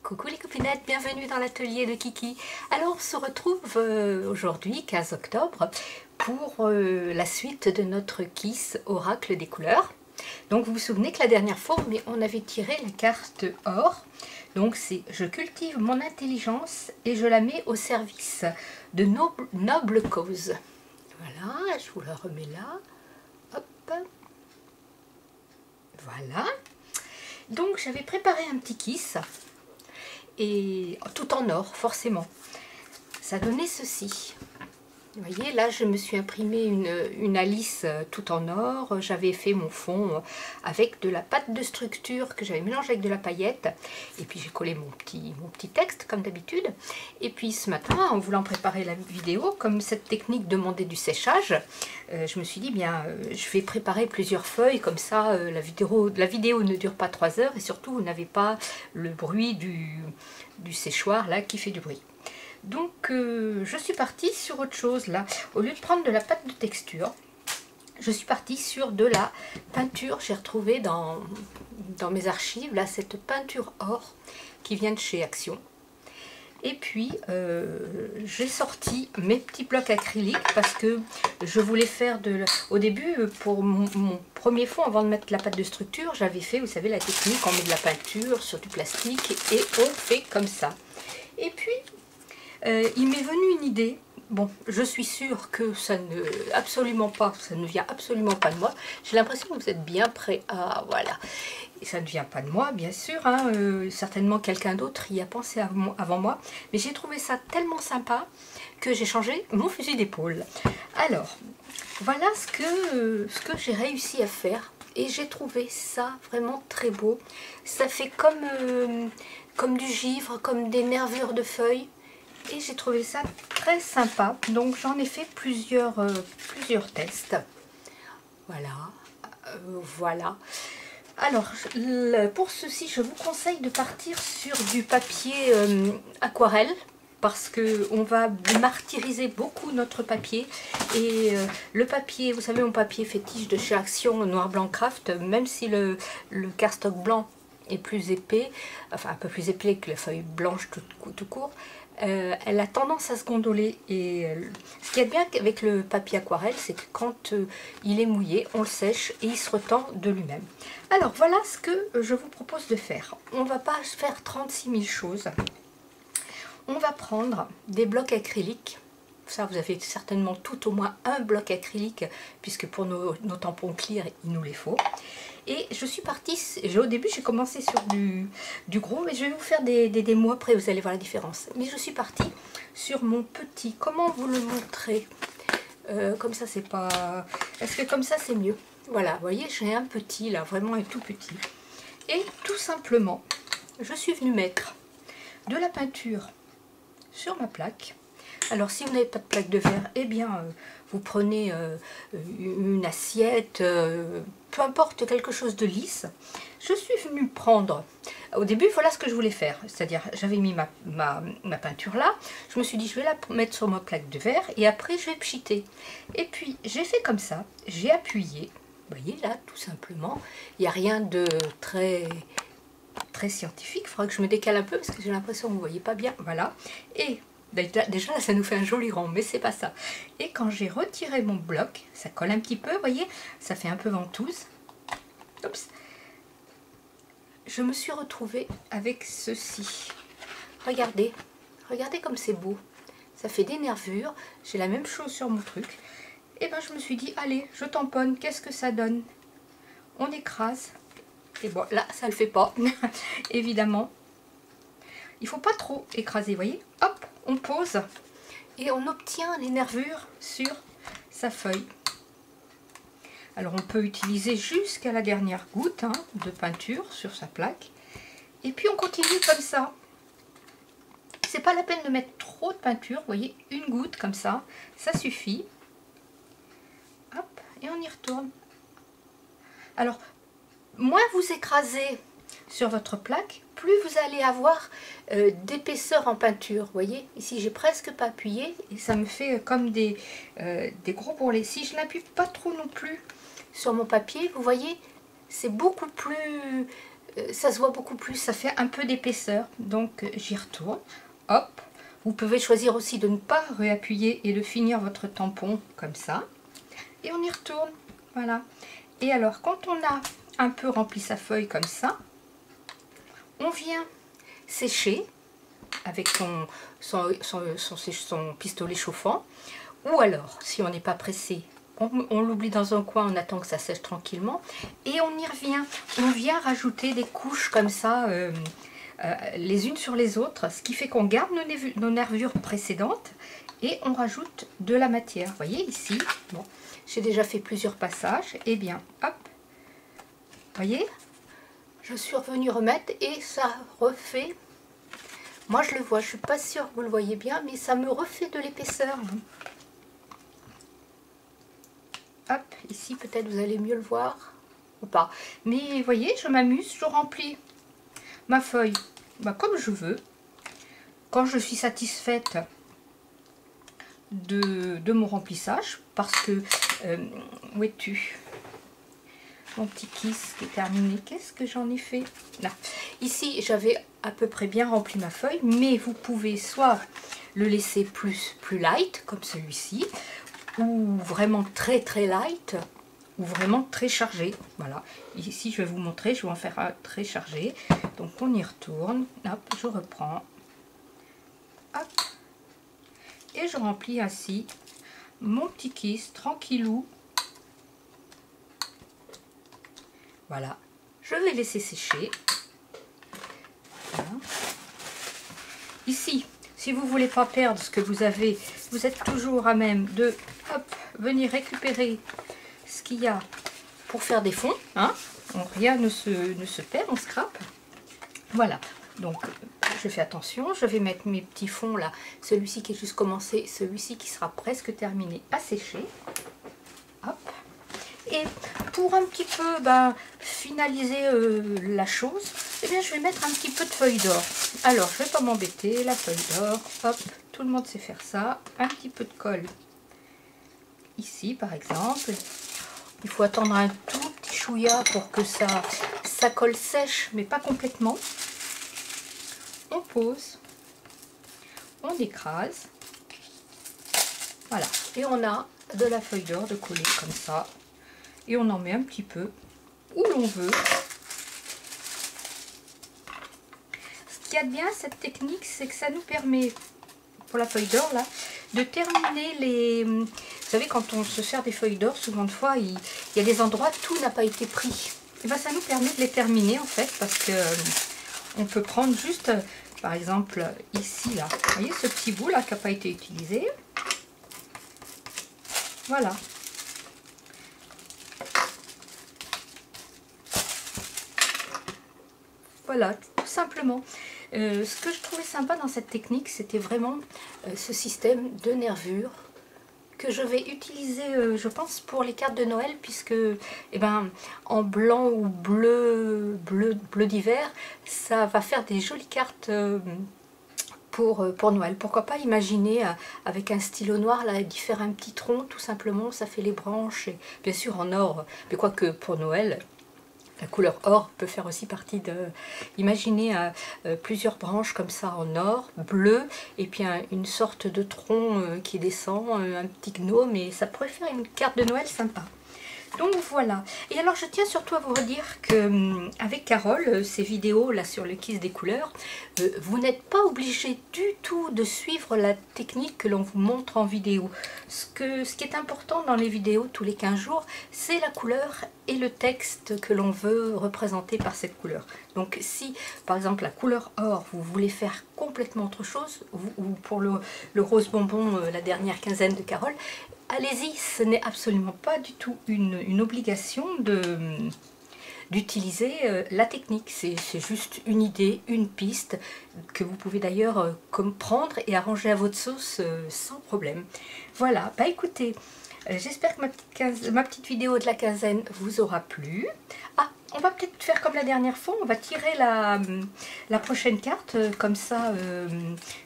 Coucou les copinettes, bienvenue dans l'atelier de Kiki. Alors on se retrouve aujourd'hui, 15 octobre, pour la suite de notre Kiss Oracle des couleurs. Donc vous vous souvenez que la dernière fois, on avait tiré la carte or. Donc c'est je cultive mon intelligence et je la mets au service de nobles causes. Voilà, je vous la remets là. Hop. Voilà. Donc j'avais préparé un petit kiss. Et tout en or, forcément. Ça donnait ceci. Vous voyez, là, je me suis imprimé une Alice tout en or. J'avais fait mon fond avec de la pâte de structure que j'avais mélangée avec de la paillette. Et puis, j'ai collé mon petit texte, comme d'habitude. Et puis, ce matin, en voulant préparer la vidéo, comme cette technique demandait du séchage, je me suis dit, bien, je vais préparer plusieurs feuilles. Comme ça, la vidéo ne dure pas 3 heures. Et surtout, vous n'avez pas le bruit du séchoir, là, qui fait du bruit. Donc je suis partie sur autre chose là. Au lieu de prendre de la pâte de texture, je suis partie sur de la peinture. J'ai retrouvé dans mes archives là cette peinture or qui vient de chez Action. Et puis j'ai sorti mes petits blocs acryliques parce que je voulais faire au début pour mon premier fond, avant de mettre la pâte de structure, j'avais fait, vous savez, la technique, on met de la peinture sur du plastique et on fait comme ça. Et puis il m'est venu une idée. Bon, je suis sûre que ça ne vient absolument pas de moi. J'ai l'impression que vous êtes bien prêts à... Voilà. Et ça ne vient pas de moi, bien sûr. Hein, certainement quelqu'un d'autre y a pensé avant moi. Mais j'ai trouvé ça tellement sympa que j'ai changé mon fusil d'épaule. Alors, voilà ce que j'ai réussi à faire. Et j'ai trouvé ça vraiment très beau. Ça fait comme du givre, comme des nervures de feuilles. Et j'ai trouvé ça très sympa. Donc j'en ai fait plusieurs tests. Voilà. Voilà. Alors, pour ceci, je vous conseille de partir sur du papier aquarelle. Parce qu'on va martyriser beaucoup notre papier. Et le papier, vous savez, mon papier fétiche de chez Action, Noir Blanc Craft, même si le cardstock blanc est plus épais, enfin un peu plus épais que la feuille blanche tout court, elle a tendance à se gondoler. Et ce qu'il y a de bien avec le papier aquarelle, c'est que quand il est mouillé, on le sèche et il se retend de lui-même. Alors voilà ce que je vous propose de faire. On ne va pas faire 36 000 choses. On va prendre des blocs acryliques. Ça, vous avez certainement tout au moins un bloc acrylique, puisque pour nos tampons clear, il nous les faut. Et je suis partie, au début j'ai commencé sur du gros, mais je vais vous faire des démos après, vous allez voir la différence. Mais je suis partie sur mon petit, comment vous le montrer comme ça c'est pas... Est-ce que comme ça c'est mieux? Voilà, vous voyez, j'ai un petit là, vraiment un tout petit. Et tout simplement, je suis venue mettre de la peinture sur ma plaque. Alors si vous n'avez pas de plaque de verre, eh bien vous prenez une assiette, peu importe, quelque chose de lisse. Je suis venue prendre, au début voilà ce que je voulais faire, c'est-à-dire j'avais mis ma peinture là, je me suis dit je vais la mettre sur ma plaque de verre et après je vais pchiter. Et puis j'ai fait comme ça, j'ai appuyé, vous voyez là tout simplement, il n'y a rien de très scientifique, il faudra que je me décale un peu parce que j'ai l'impression que vous ne voyez pas bien, voilà. Et déjà là ça nous fait un joli rond, mais c'est pas ça. Et quand j'ai retiré mon bloc, ça colle un petit peu, vous voyez, ça fait un peu ventouse. Oups. Je me suis retrouvée avec ceci. Regardez, regardez comme c'est beau. Ça fait des nervures, j'ai la même chose sur mon truc. Et ben je me suis dit, allez, je tamponne, qu'est-ce que ça donne? On écrase. Et bon, là, ça le fait pas, évidemment. Il faut pas trop écraser, vous voyez. Hop, on pose et on obtient les nervures sur sa feuille. Alors, on peut utiliser jusqu'à la dernière goutte de peinture sur sa plaque. Et puis, on continue comme ça. C'est pas la peine de mettre trop de peinture, vous voyez, une goutte comme ça, ça suffit. Hop, et on y retourne. Alors, moins vous écrasez sur votre plaque, plus vous allez avoir d'épaisseur en peinture. Vous voyez, ici j'ai presque pas appuyé et ça me fait comme des gros bourrelets. Si je n'appuie pas trop non plus sur mon papier, vous voyez, c'est beaucoup plus ça se voit beaucoup plus, ça fait un peu d'épaisseur. Donc j'y retourne, hop. Vous pouvez choisir aussi de ne pas réappuyer et de finir votre tampon comme ça. Et on y retourne, voilà. Et alors, quand on a un peu rempli sa feuille comme ça, on vient sécher avec son pistolet chauffant. Ou alors, si on n'est pas pressé, on l'oublie dans un coin, on attend que ça sèche tranquillement. Et on y revient. On vient rajouter des couches comme ça, les unes sur les autres, ce qui fait qu'on garde nos nervures précédentes et on rajoute de la matière. Vous voyez ici, bon, j'ai déjà fait plusieurs passages. Et bien, hop, vous voyez, je suis revenue remettre et ça refait. Moi je le vois, je suis pas sûre que vous le voyez bien, mais ça me refait de l'épaisseur. Hop, ici peut-être vous allez mieux le voir ou pas. Mais vous voyez, je m'amuse, je remplis ma feuille comme je veux. Quand je suis satisfaite de mon remplissage, parce que, où es-tu? Mon petit kiss qui est terminé. Qu'est-ce que j'en ai fait là? Ici, j'avais à peu près bien rempli ma feuille, mais vous pouvez soit le laisser plus light, comme celui-ci, ou vraiment très light, ou vraiment très chargé. Voilà, ici je vais vous montrer, je vais en faire un très chargé. Donc on y retourne, hop, je reprends, hop, et je remplis ainsi mon petit kiss, tranquillou. Voilà, je vais laisser sécher. Voilà. Ici, si vous ne voulez pas perdre ce que vous avez, vous êtes toujours à même de venir récupérer ce qu'il y a pour faire des fonds. Hein. Rien ne se perd, on scrape. Voilà, donc je fais attention, je vais mettre mes petits fonds là, celui-ci qui est juste commencé, celui-ci qui sera presque terminé à sécher. Hop. Et pour un petit peu finaliser la chose, eh bien, je vais mettre un petit peu de feuille d'or. Alors, je ne vais pas m'embêter, la feuille d'or, hop, tout le monde sait faire ça. Un petit peu de colle ici, par exemple. Il faut attendre un tout petit chouïa pour que ça colle sèche, mais pas complètement. On pose, on écrase. Voilà, et on a de la feuille d'or de coller comme ça. Et on en met un petit peu où l'on veut. Ce qu'il y a de bien, cette technique, c'est que ça nous permet, pour la feuille d'or là, de terminer les... Vous savez, quand on se sert des feuilles d'or, souvent de fois, il y a des endroits où tout n'a pas été pris. Et bien, ça nous permet de les terminer en fait, parce que on peut prendre juste, par exemple, ici là, vous voyez ce petit bout là qui n'a pas été utilisé. Voilà. Voilà, tout simplement. Ce que je trouvais sympa dans cette technique, c'était vraiment ce système de nervures que je vais utiliser, je pense, pour les cartes de Noël, puisque en blanc ou bleu d'hiver, ça va faire des jolies cartes pour Noël. Pourquoi pas imaginer avec un stylo noir, là, d'y faire un petit tronc, tout simplement, ça fait les branches, et bien sûr en or, mais quoique pour Noël... La couleur or peut faire aussi partie de... Imaginez plusieurs branches comme ça en or, bleu, et puis une sorte de tronc qui descend, un petit gnome, et ça pourrait faire une carte de Noël sympa. Donc voilà. Et alors je tiens surtout à vous redire que avec Carole, ces vidéos là sur le kiss des couleurs, vous n'êtes pas obligé du tout de suivre la technique que l'on vous montre en vidéo. Ce qui est important dans les vidéos tous les 15 jours, c'est la couleur et le texte que l'on veut représenter par cette couleur. Donc si par exemple la couleur or, vous voulez faire complètement autre chose, ou pour le rose bonbon, la dernière quinzaine de Carole, allez-y, ce n'est absolument pas du tout une obligation d'utiliser la technique. C'est juste une idée, une piste que vous pouvez d'ailleurs prendre et arranger à votre sauce sans problème. Voilà, bah écoutez, j'espère que ma petite vidéo de la quinzaine vous aura plu. Ah, on va peut-être faire comme la dernière fois, on va tirer la prochaine carte, comme ça,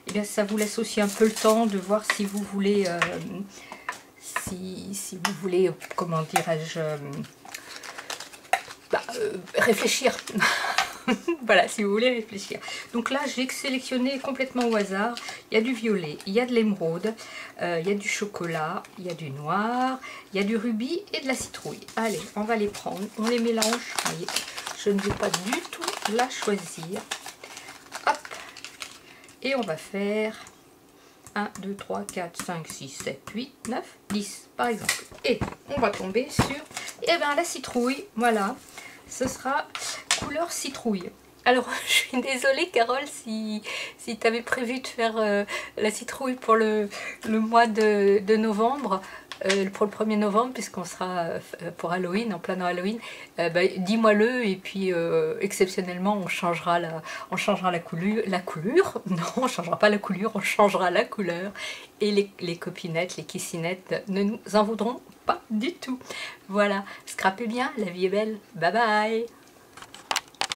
eh bien, ça vous laisse aussi un peu le temps de voir si vous voulez... Si vous voulez, comment dirais-je, réfléchir Voilà, si vous voulez réfléchir. Donc là, j'ai sélectionné complètement au hasard. Il y a du violet, il y a de l'émeraude, il y a du chocolat, il y a du noir, il y a du rubis et de la citrouille. Allez, on va les prendre, on les mélange. Vous voyez, je ne vais pas du tout la choisir. Hop. Et on va faire 1, 2, 3, 4, 5, 6, 7, 8, 9, 10 par exemple. Et on va tomber sur la citrouille. Voilà, ce sera couleur citrouille. Alors, je suis désolée Carole si tu avais prévu de faire la citrouille pour le mois de novembre, pour le 1er novembre, puisqu'on sera pour Halloween, en plein Halloween, dis-moi-le et puis exceptionnellement on changera la coulure. Non, on changera pas la coulure, on changera la couleur. Et les copinettes, les kissinettes ne nous en voudront pas du tout. Voilà, scrapez bien, la vie est belle. Bye bye.